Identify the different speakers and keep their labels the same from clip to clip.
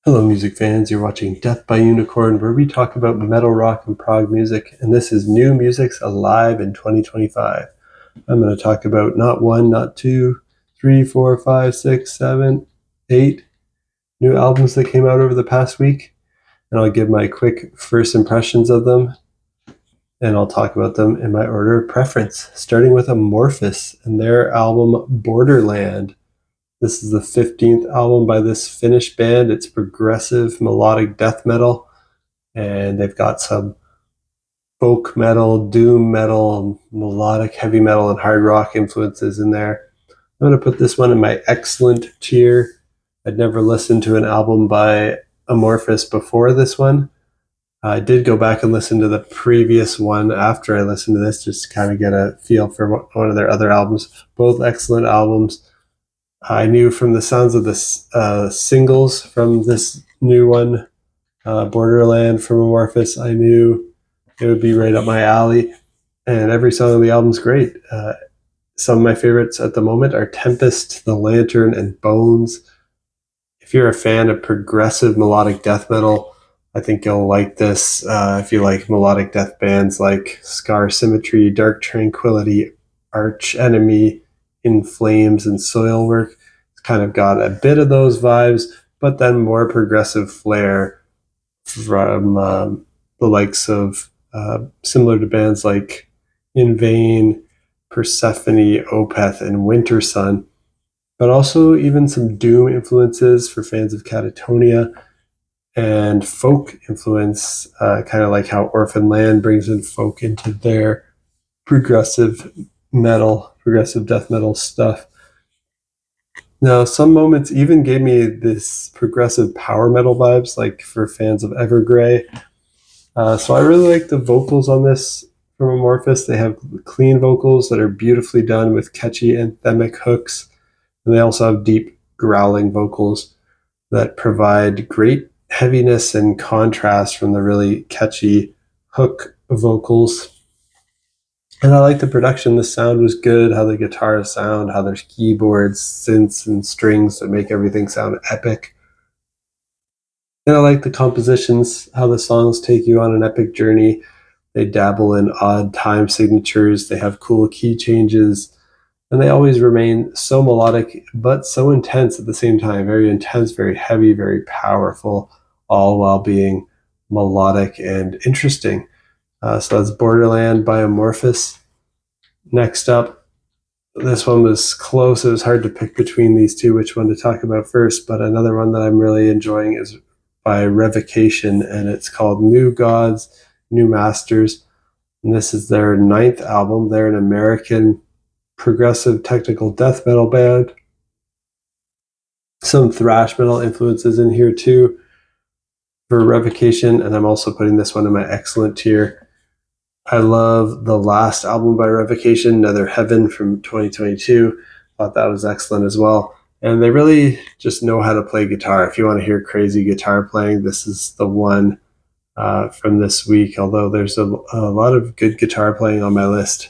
Speaker 1: Hello, music fans. You're watching Death by Unicorn, where we talk about metal, rock, and prog music, and this is New Music's Alive in 2025. I'm going to talk about not one, not two, three, four, five, six, seven, eight new albums that came out over the past week, and I'll give my quick first impressions of them, and I'll talk about them in my order of preference, starting with Amorphis and their album Borderland. This is the 15th album by this Finnish band. It's progressive melodic death metal, and they've got some folk metal, doom metal, melodic heavy metal, and hard rock influences in there. I'm going to put this one in my excellent tier. I'd never listened to an album by Amorphis before this one. I did go back and listen to the previous one after I listened to this, just to kind of get a feel for one of their other albums. Both excellent albums. I knew from the sounds of the singles from this new one, Borderland from Amorphis, I knew it would be right up my alley. And every song on the album's great. Some of my favorites at the moment are Tempest, The Lantern, and Bones. If you're a fan of progressive melodic death metal, I think you'll like this. If you like melodic death bands like Scar Symmetry, Dark Tranquility, Arch Enemy, In Flames, and Soilwork, it's kind of got a bit of those vibes, but then more progressive flair from the likes of similar to bands like In Vain, Persephone, Opeth, and Winter Sun, but also even some doom influences for fans of Catatonia and folk influence, kind of like how Orphan Land brings in folk into their progressive metal, progressive death metal stuff. Now, some moments even gave me this progressive power metal vibes, like for fans of Evergrey. So I really like the vocals on this from Amorphis. They have clean vocals that are beautifully done with catchy anthemic hooks, and they also have deep growling vocals that provide great heaviness and contrast from the really catchy hook vocals. And I like the production. The sound was good, how the guitars sound, how there's keyboards, synths, and strings that make everything sound epic. And I like the compositions, how the songs take you on an epic journey. They dabble in odd time signatures, they have cool key changes, and they always remain so melodic, but so intense at the same time. Very intense, very heavy, very powerful, all while being melodic and interesting. So that's Borderland by Amorphis. Next up, this one was close. It was hard to pick between these two, which one to talk about first, but another one that I'm really enjoying is by Revocation, and it's called New Gods, New Masters. And this is their 9th album. They're an American progressive technical death metal band. Some thrash metal influences in here too for Revocation, and I'm also putting this one in my excellent tier. I love the last album by Revocation, Nether Heaven from 2022. Thought that was excellent as well. And they really just know how to play guitar. If you want to hear crazy guitar playing, this is the one from this week, although there's a lot of good guitar playing on my list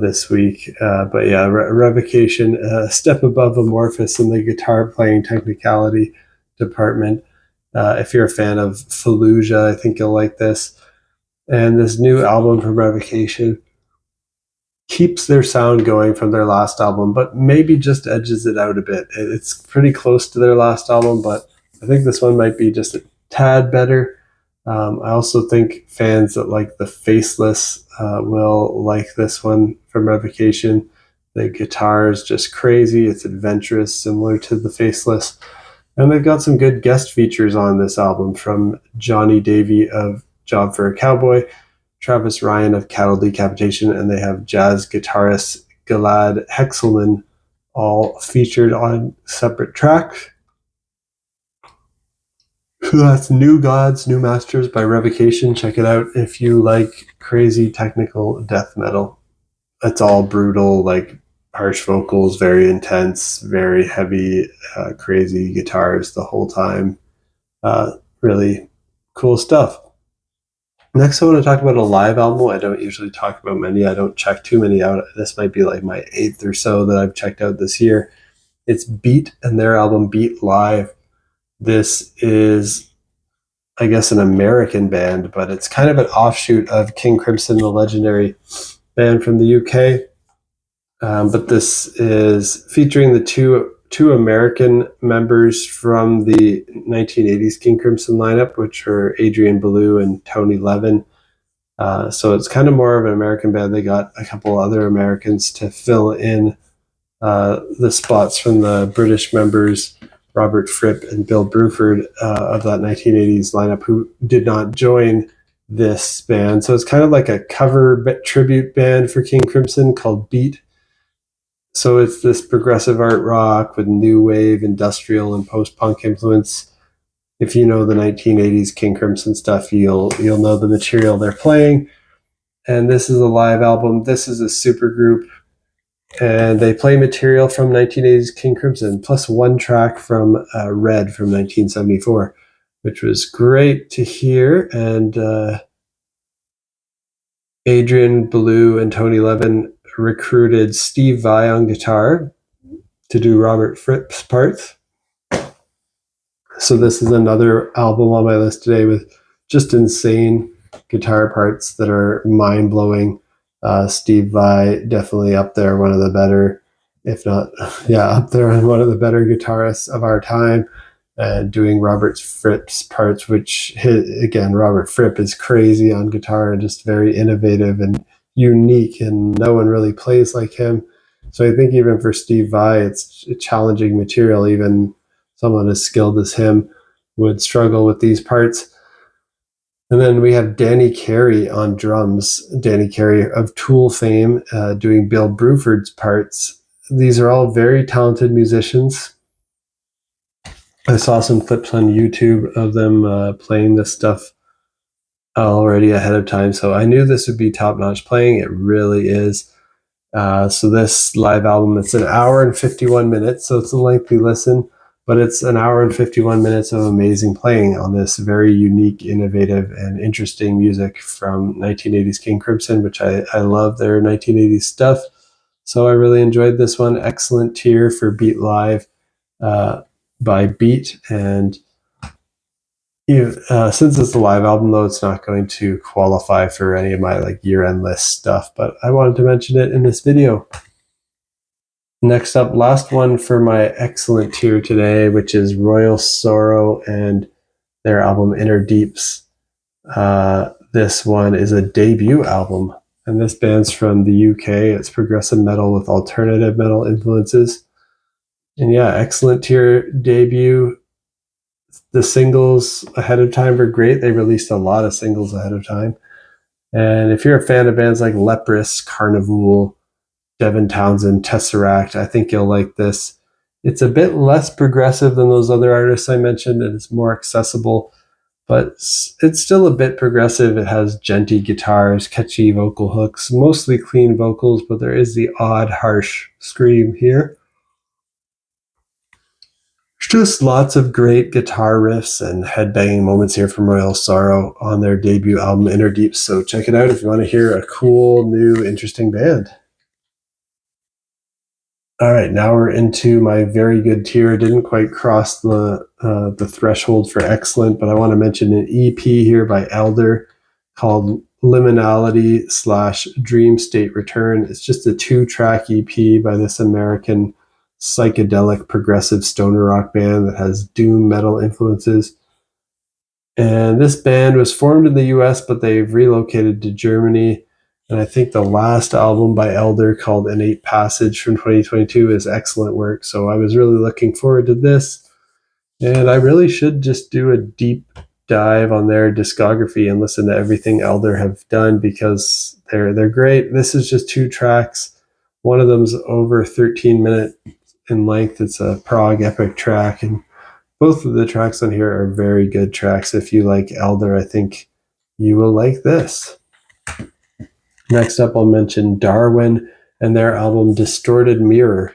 Speaker 1: this week. But yeah, Revocation, a step above Amorphis in the guitar playing technicality department. If you're a fan of Fallujah, I think you'll like this. And this new album from Revocation keeps their sound going from their last album, but maybe just edges it out a bit. It's pretty close to their last album, but I think this one might be just a tad better. I also think fans that like the Faceless will like this one from Revocation. The guitar is just crazy. It's adventurous, similar to the Faceless. And they've got some good guest features on this album from Johnny Davey of Job for a Cowboy, Travis Ryan of Cattle Decapitation, and they have jazz guitarist Gilad Hexelman all featured on separate tracks. So that's New Gods, New Masters by Revocation. Check it out if you like crazy technical death metal. It's all brutal, like harsh vocals, very intense, very heavy, crazy guitars the whole time. Really cool stuff. Next, I want to talk about a live album. I don't usually talk about many. I don't check too many out. This might be like my 8th or so that I've checked out this year. It's Beat and their album Beat Live. This is, I guess, an American band, but it's kind of an offshoot of King Crimson, the legendary band from the UK. But this is featuring the two American members from the 1980s King Crimson lineup, which are Adrian Belew and Tony Levin. So it's kind of more of an American band. They got a couple other Americans to fill in the spots from the British members, Robert Fripp and Bill Bruford, of that 1980s lineup, who did not join this band. So it's kind of like a cover tribute band for King Crimson called Beat. So it's this progressive art rock with new wave, industrial, and post-punk influence. If you know the 1980s King Crimson stuff, you'll know the material they're playing. And this is a live album. This is a super group, and they play material from 1980s King Crimson, plus one track from Red from 1974, which was great to hear. And Adrian Belew and Tony Levin recruited Steve Vai on guitar to do Robert Fripp's parts. So this is another album on my list today with just insane guitar parts that are mind-blowing. Steve Vai, definitely up there, one of the better, if not, up there, one of the better guitarists of our time, doing Robert Fripp's parts, which, again, Robert Fripp is crazy on guitar and just very innovative and unique, and no one really plays like him. So I think even for Steve Vai, it's challenging material. Even someone as skilled as him would struggle with these parts. And then we have Danny Carey on drums. Danny Carey of Tool fame, doing Bill Bruford's parts. These are all very talented musicians. I saw some clips on YouTube of them playing this stuff already ahead of time, so I knew this would be top-notch playing. It really is. So this live album, it's an hour and 51 minutes, so it's a lengthy listen, but it's an hour and 51 minutes of amazing playing on this very unique, innovative, and interesting music from 1980s King Crimson, which I love their 1980s stuff. So I really enjoyed this one. Excellent tier for Beat Live by Beat. And since it's a live album, though, it's not going to qualify for any of my year-end list stuff, but I wanted to mention it in this video. Next up, last one for my excellent tier today, which is Royal Sorrow and their album Innerdeeps. This one is a debut album, and this band's from the UK. It's progressive metal with alternative metal influences. And excellent tier debut. The singles ahead of time were great. They released a lot of singles ahead of time. And if you're a fan of bands like Leprous, Carnival, Devin Townsend, Tesseract, I think you'll like this. It's a bit less progressive than those other artists I mentioned, and it's more accessible, but it's still a bit progressive. It has djenty guitars, catchy vocal hooks, mostly clean vocals, but there is the odd, harsh scream here. Just lots of great guitar riffs and headbanging moments here from Royal Sorrow on their debut album Innerdeeps. So check it out if you want to hear a cool, new, interesting band. All right, now we're into my very good tier. Didn't quite cross the threshold for excellent, but I want to mention an EP here by Elder called Liminality / Dream State Return. It's just a 2-track EP by this American psychedelic progressive stoner rock band that has doom metal influences. And this band was formed in the US, but they've relocated to Germany. And I think the last album by Elder, called Innate Passage from 2022, is excellent work. So I was really looking forward to this. And I really should just do a deep dive on their discography and listen to everything Elder have done, because they're great. This is just 2 tracks. One of them's over 13 minutes in length. It's a prog epic track, and both of the tracks on here are very good tracks. If you like Elder, I think you will like this. Next up, I'll mention DarWin and their album Distorted Mirror.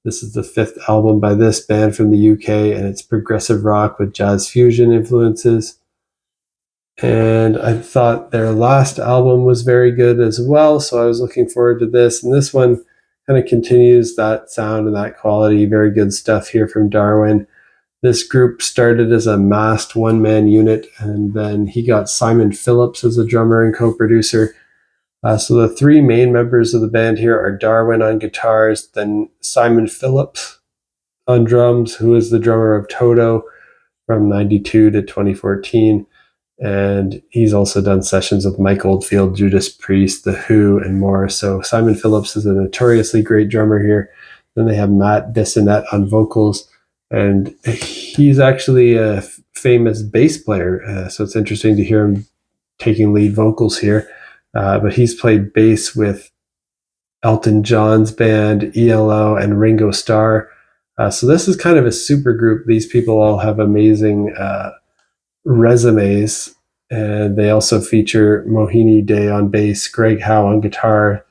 Speaker 1: This is the 5th album by this band from the UK, and it's progressive rock with jazz fusion influences. And I thought their last album was very good as well, so I was looking forward to this. And this one kind of continues that sound and that quality. Very good stuff here from DarWin. This group started as a masked one-man unit, and then he got Simon Phillips as a drummer and co-producer. So the three main members of the band here are DarWin on guitars, then Simon Phillips on drums, who is the drummer of Toto from 92 to 2014. And he's also done sessions with Mike Oldfield, Judas Priest, The Who, and more. So Simon Phillips is a notoriously great drummer here. Then they have Matt Bissonette on vocals, and he's actually a famous bass player. So it's interesting to hear him taking lead vocals here. But he's played bass with Elton John's band, ELO, and Ringo Starr. So this is kind of a super group. These people all have amazing resumes, and they also feature Mohini Day on bass, Greg Howe on guitar,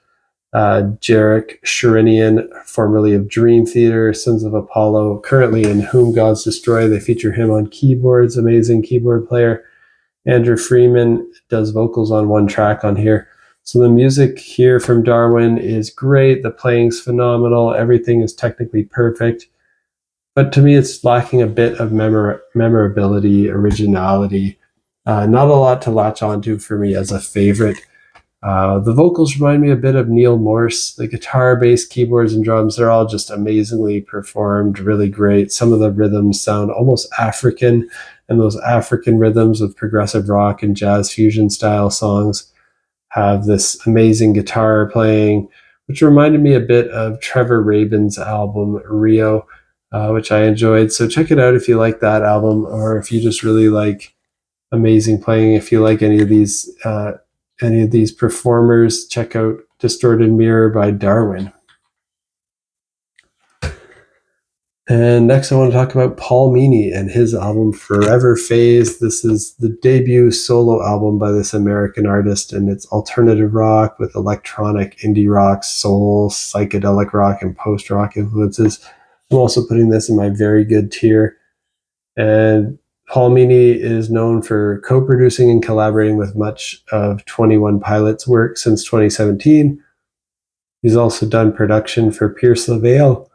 Speaker 1: Jarek Sherinian, formerly of Dream Theater, Sons of Apollo, currently in Whom Gods Destroy. They feature him on keyboards, amazing keyboard player. Andrew Freeman does vocals on one track on here. So the music here from DarWin is great. The playing's phenomenal. Everything is technically perfect. But to me, it's lacking a bit of memorability, originality. Not a lot to latch onto for me as a favorite. The vocals remind me a bit of Neil Morse. The guitar, bass, keyboards, and drums, they're all just amazingly performed, really great. Some of the rhythms sound almost African, and those African rhythms with progressive rock and jazz fusion style songs have this amazing guitar playing, which reminded me a bit of Trevor Rabin's album Rio, which I enjoyed. So check it out if you like that album, or if you just really like amazing playing. If you like any of these performers, check out Distorted Mirror by DarWin. And next I want to talk about Paul Meany and his album Forever Phase. This is the debut solo album by this American artist, and it's alternative rock with electronic, indie rock, soul, psychedelic rock, and post-rock influences. I'm also putting this in my very good tier. And Paul Meany is known for co-producing and collaborating with much of 21 Pilots' work since 2017. He's also done production for Pierce LaVale,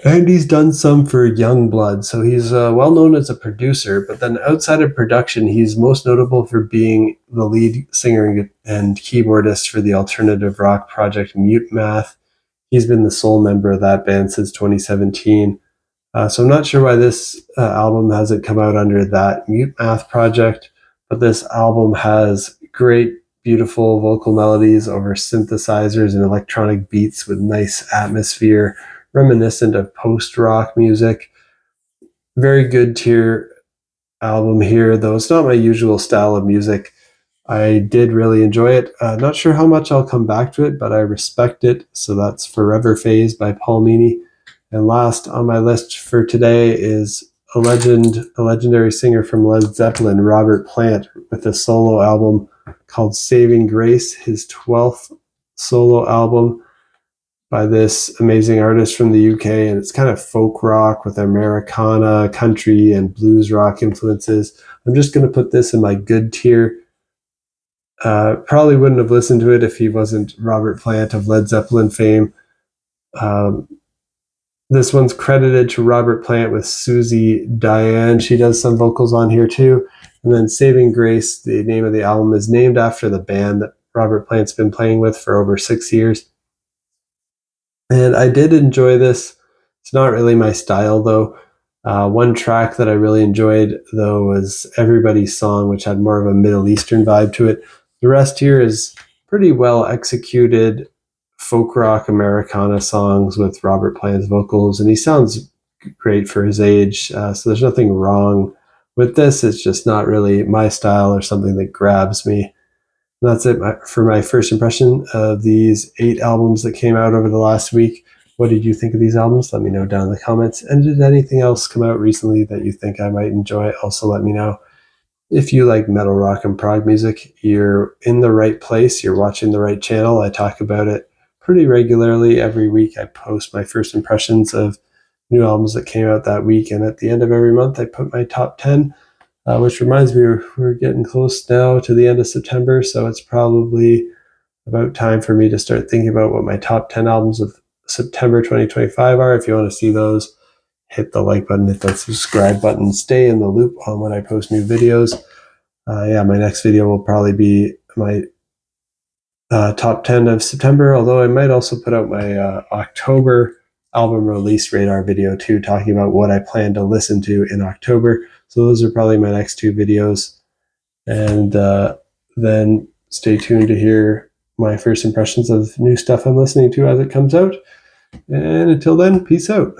Speaker 1: and he's done some for Youngblood. So he's well known as a producer, but then outside of production, he's most notable for being the lead singer and keyboardist for the alternative rock project Mute Math. He's been the sole member of that band since 2017. So I'm not sure why this album hasn't come out under that Mute Math project, but this album has great, beautiful vocal melodies over synthesizers and electronic beats with nice atmosphere, reminiscent of post-rock music. Very good tier album here, though it's not my usual style of music. I did really enjoy it. Not sure how much I'll come back to it, but I respect it. So that's Forever Phase by Paul Meany. And last on my list for today is a legendary singer from Led Zeppelin, Robert Plant, with a solo album called Saving Grace, his 12th solo album by this amazing artist from the UK. And it's kind of folk rock with Americana, country, and blues rock influences. I'm just going to put this in my good tier. Probably wouldn't have listened to it if he wasn't Robert Plant of Led Zeppelin fame. This one's credited to Robert Plant with Susie Diane. She does some vocals on here too. And then Saving Grace, the name of the album, is named after the band that Robert Plant's been playing with for over 6 years. And I did enjoy this. It's not really my style, though. One track that I really enjoyed, though, was Everybody's Song, which had more of a Middle Eastern vibe to it. The rest here is pretty well executed folk rock Americana songs with Robert Plant's vocals, and he sounds great for his age. So there's nothing wrong with this. It's just not really my style or something that grabs me. And that's it for my first impression of these 8 albums that came out over the last week. What did you think of these albums? Let me know down in the comments. And did anything else come out recently that you think I might enjoy? Also let me know. If you like metal, rock, and prog music, you're in the right place. You're watching the right channel. I talk about it pretty regularly. Every week I post my first impressions of new albums that came out that week. And at the end of every month, I put my top 10, which reminds me we're getting close now to the end of September. So it's probably about time for me to start thinking about what my top 10 albums of September 2025 are. If you want to see those, hit the like button, hit the subscribe button, stay in the loop on when I post new videos. My next video will probably be my top 10 of September, although I might also put out my October album release radar video too, talking about what I plan to listen to in October. So those are probably my next two videos. And then stay tuned to hear my first impressions of new stuff I'm listening to as it comes out. And until then, peace out.